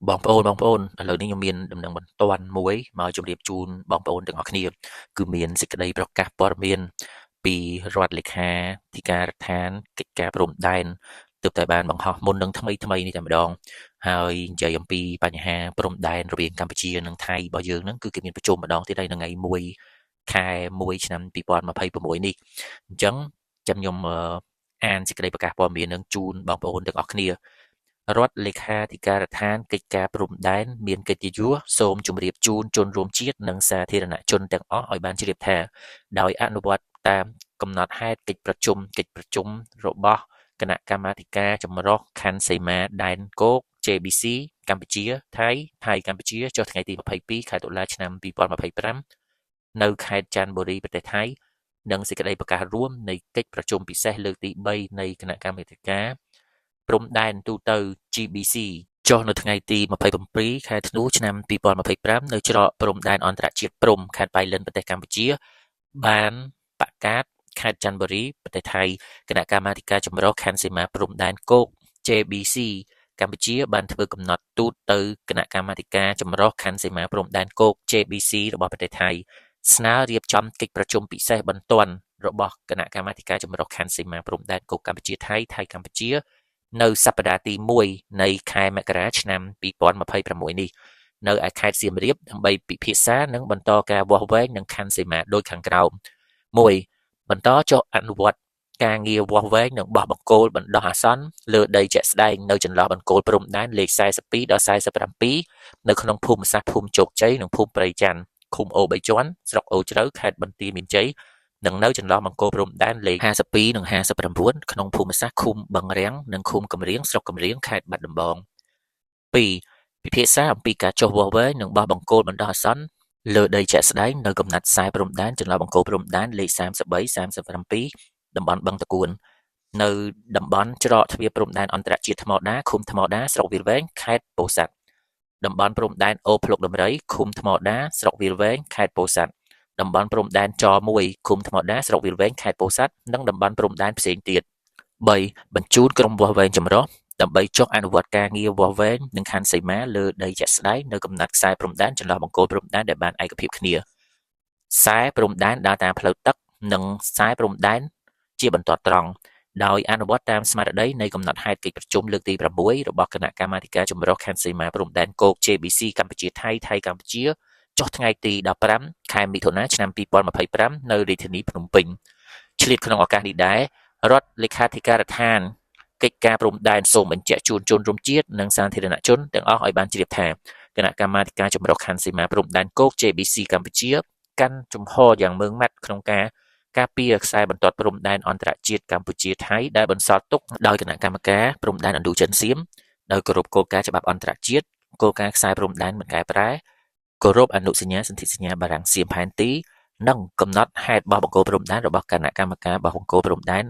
បងប្អូនឥឡូវនេះខ្ញុំមានដំណឹងបន្ទាន់មួយមកជម្រាបជូនបងប្អូនទាំងអស់គ្នាគឺមានសេចក្តីប្រកាសព័ត៌មានពីរដ្ឋលេខាធិការដ្ឋានកិច្ចការព្រំដែនទើបតែបានបង្ហោះមុននឹងថ្មីនេះតែម្ដងហើយនិយាយអំពីបញ្ហាព្រំដែនរវាងកម្ពុជានិងថៃរបស់យើងហ្នឹងគឺគេមានប្រជុំម្ដងទៀតហើយនៅថ្ងៃ1 ខែ 1 ឆ្នាំ 2026 នេះអញ្ចឹងចាំខ្ញុំអានសេចក្តីប្រកាសព័ត៌មាននឹងជូនបងប្អូនទាំងអស់គ្នារដ្ឋលេខាធិការដ្ឋានកិច្ចការព្រំដែនមានកិត្តិយសសូមជម្រាបជូនជនរួមជាតិនិងសាធារណជនទាំងអស់ឲ្យបានជ្រាបថាដោយអនុវត្តតាមកំណត់ហេតុកិច្ចប្រជុំរបស់គណៈកម្មាធិការចម្រុះខណ្ឌសីមាដែនគោក JBC កម្ពុជាថៃកម្ពុជាចុះថ្ងៃទី22ខែតុលាឆ្នាំ2025នៅខេត្តចន្ទបុរីប្រទេសថៃនិងសេចក្តីប្រកាសរួមនៃកិច្ចប្រជុំពិសេសលើកទី3នៃគណៈកម្មាធិការព្រំដែនទូទៅ GBC ចុះនៅថ្ងៃទី27ខែធ្នូឆ្នាំ2025នៅច្រកព្រំដែនអន្តរជាតិព្រំខេត្តប៉ៃលិនប្រទេសកម្ពុជាបានប្រកាសខេត្តចន្ទបុរីប្រទេសថៃគណៈកម្មាធិការចម្រុះខណ្ឌសីមាព្រំដែនគោក JBC កម្ពុជាបានធ្វើកំណត់ទូតទៅគណៈកម្មាធិការចម្រុះខណ្ឌសីមាព្រំដែនគោក JBC របស់ប្រទេសថៃស្នើរៀបចំកិច្ចប្រជុំពិសេសបន្ទាន់របស់គណៈកម្មាធិការចម្រុះខណ្ឌសីមាព្រំដែនគោកកម្ពុជាថៃកម្ពុជានៅសប្តាហ៍ទី1នៃខែមករាឆ្នាំ2026នេះនៅឯខេត្តសៀមរាបដើម្បីពិភាក្សានិងបន្តការវាស់វែងនឹងខណ្ឌសីមាដូចខាងក្រោម 1. បន្តចុះអនុវត្តការងារវាស់វែងនិងបោះបង្គោលបណ្ដោះអាសន្នលើដីជាក់ស្ដែងនៅចន្លោះបង្គោលព្រំដែនលេខ42ដល់47នៅក្នុងភូមិសាស្ត្រភូមិជោគជ័យនិងភូមិព្រៃច័ន្ទឃុំអូ3ជាន់ស្រុកអូជ្រៅខេត្តបន្ទាយមានជ័យនិងនៅចន្លោះបង្គោលព្រំដែនលេខ52និង59ក្នុងភូមិសាស្ត្រឃុំបឹងរាំងនិងឃុំកំរៀងស្រុកកំរៀងខេត្តបាត់ដំបង 2. ពិភាក្សាអំពីការចុះវាស់វែងនិងបោះបង្គោលបណ្ដោះអាសន្នលើដីជាក់ស្ដែងនៅកំណាត់ខ្សែព្រំដែនចន្លោះបង្គោលព្រំដែនលេខ33-37តំបន់បឹងតគួននៅតំបន់ច្រកទ្វារព្រំដែនអន្តរជាតិថ្មដាឃុំថ្មដាស្រុកវាលវែងខេត្តពោធិ៍សាត់តំបន់ព្រំដែនអូភ្លុកដំរីឃុំថ្មដាស្រុកវាលវែងខេត្តពោធិ៍សាត់តំបន់ព្រំដែនច1ឃុំថ្មដាស្រុកវាលវែងខេត្តពោធិ៍សាត់និងតំបន់ព្រំដែនផ្សេងទៀត 3. បញ្ជូនក្រុមវាស់វែងចម្រុះដើម្បីចុះអនុវត្តការងារវាស់វែងនិងខណ្ឌសីមាលើដីជាក់ស្ដែងនៅកំណាត់ខ្សែព្រំដែនចន្លោះបង្គោលព្រំដែនដែលបានឯកភាពគ្នាខ្សែព្រំដែនដើរតាមផ្លូវទឹកនិងខ្សែព្រំដែនជាបន្ទាត់ត្រង់ដោយអនុវត្តតាមស្មារតីនៃកំណត់ហេតុកិច្ចប្រជុំលើកទី6របស់គណៈកម្មាធិការចម្រុះខណ្ឌសីមាព្រំដែនគោក JBC កម្ពុជាថៃកម្ពុជាចុះថ្ងៃទី15ខែមិថុនាឆ្នាំ2025នៅរាជធានីភ្នំពេញឆ្លៀតក្នុងឱកាសនេះដែររដ្ឋលេខាធិការដ្ឋានកិច្ចការព្រំដែនសូមបញ្ជាក់ជូនជនរួមជាតិនិងសាធារណជនទាំងអស់ឲ្យបានជ្រាបថាគណៈកម្មាធិការចម្រុះខណ្ឌសីមាព្រំដែនគោក JBC កម្ពុជាកាន់ជំហរយ៉ាងម៉ឺងម៉ាត់ក្នុងការការពារខ្សែបន្ទាត់ព្រំដែនអន្តរជាតិកម្ពុជាថៃដែលបន្សល់ទុកដោយគណៈកម្មការព្រំដែនឥណ្ឌូចិនសៀមដោយគោរពគោលការណ៍ច្បាប់អន្តរជាតិគោលការណ៍ខ្សែព្រំដែនមិនកែប្រែគោរពអនុសញ្ញាសន្ធិសញ្ញាបារាំងសៀមផែនទីនិងកំណត់ហេតុបោះបង្គោលព្រំដែនរបស់គណៈកម្មការបោះបង្គោលព្រំដែន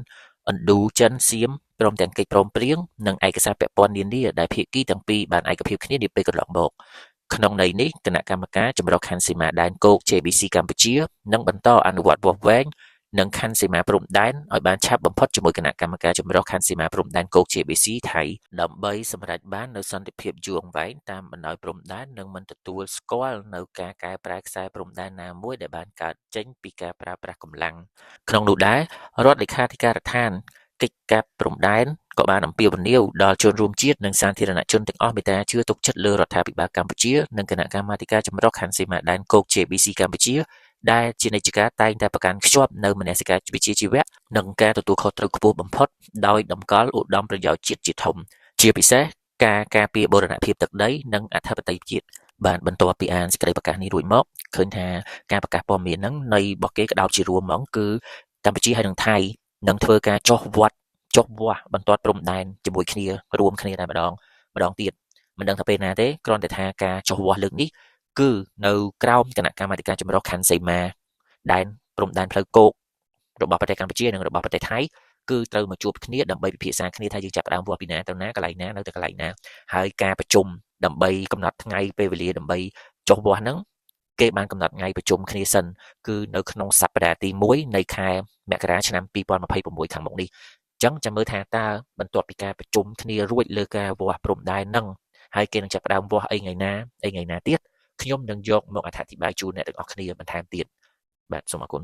ឥណ្ឌូចិនសៀមព្រមទាំងកិច្ចព្រមព្រៀងនិងឯកសារពាក់ព័ន្ធនានាដែលភាគីទាំងពីរបានឯកភាពគ្នានាពេលកន្លងមកក្នុងន័យនេះគណៈកម្មការចម្រុះខណ្ឌសីមាដែនគោក JBC កម្ពុជានឹងបន្តអនុវត្តវាស់វែងនិងខណ្ឌសីមាព្រំដែនឲ្យបានឆាប់បំផុតជាមួយគណៈកម្មការចម្រុះខណ្ឌសីមាព្រំដែនគោក JBC ថៃដើម្បីសម្រេចបាននូវសន្តិភាពយូរអង្វែងតាមបណ្ដោយព្រំដែននិងមិនទទួលស្គាល់នៅការកែប្រែខ្សែព្រំដែនណាមួយដែលបានកើតចេញពីការប្រើប្រាស់កម្លាំងក្នុងនោះដែររដ្ឋលេខាធិការដ្ឋានកិច្ចការព្រំដែនក៏បានអំពាវនាវដល់ជនរួមជាតិនិងសាធារណជនទាំងអស់មេត្តាជឿទុកចិត្តលើរដ្ឋាភិបាលកម្ពុជានិងគណៈកម្មាធិការចម្រុះខណ្ឌសីមាដែនគោក JBC កម្ពុជាដែលជានិច្ចការតែងតែប្រកាន់ខ្ជាប់នៅមនសិការវិជ្ជាជីវៈនិងការទទួលខុសត្រូវខ្ពស់បំផុតដោយតម្កល់ឧត្តមប្រយោជន៍ជាតិជាធំជាពិសេសការការពារបូរណភាពទឹកដីនិងអធិបតេយ្យជាតិបានបន្ទាប់ពីអានសេចក្តីប្រកាសនេះរួចមកឃើញថាការប្រកាសព័ត៌មានហ្នឹងនៃរបស់គេក្តោបជារួមហ្មងគឺកម្ពុជាហើយនិងថៃនឹងធ្វើការចុះវាស់បន្ទាត់ព្រំដែនជាមួយគ្នារួមគ្នាតែម្ដងទៀតមិនដឹងថាពេលណាទេគ្រាន់តែថាការចុះវាស់លើកនេះគឺនៅក្រោមគណៈកម្មាធិការចម្រុះខណ្ឌសីមាដែនព្រំដែនផ្លូវគោករបស់ប្រទេសកម្ពុជានិងរបស់ប្រទេសថៃគឺត្រូវមកជួបគ្នាដើម្បីពិភាក្សាគ្នាថាយើងចាប់ផ្ដើមវាស់ពីណាទៅណាកន្លែងណានៅតែកន្លែងណាហើយការប្រជុំដើម្បីកំណត់ថ្ងៃពេលវេលាដើម្បីចុះវាស់ហ្នឹងគេបានកំណត់ថ្ងៃប្រជុំគ្នាសិនគឺនៅក្នុងសប្តាហ៍ទី1នៃខែមករាឆ្នាំ2026ខាងមុខនេះអញ្ចឹងចាំមើលថាតើបន្ទាប់ពីការប្រជុំគ្នារួចលើការវាស់ព្រំដែនហ្នឹង ហើយគេនឹងចាប់ផ្ដើមវាស់អីថ្ងៃណាទៀតខ្ញុំនឹងយកមកអត្ថាធិប្បាយជូនអ្នកទាំងអស់គ្នាបន្ថែមទៀតបាទសូមអរគុណ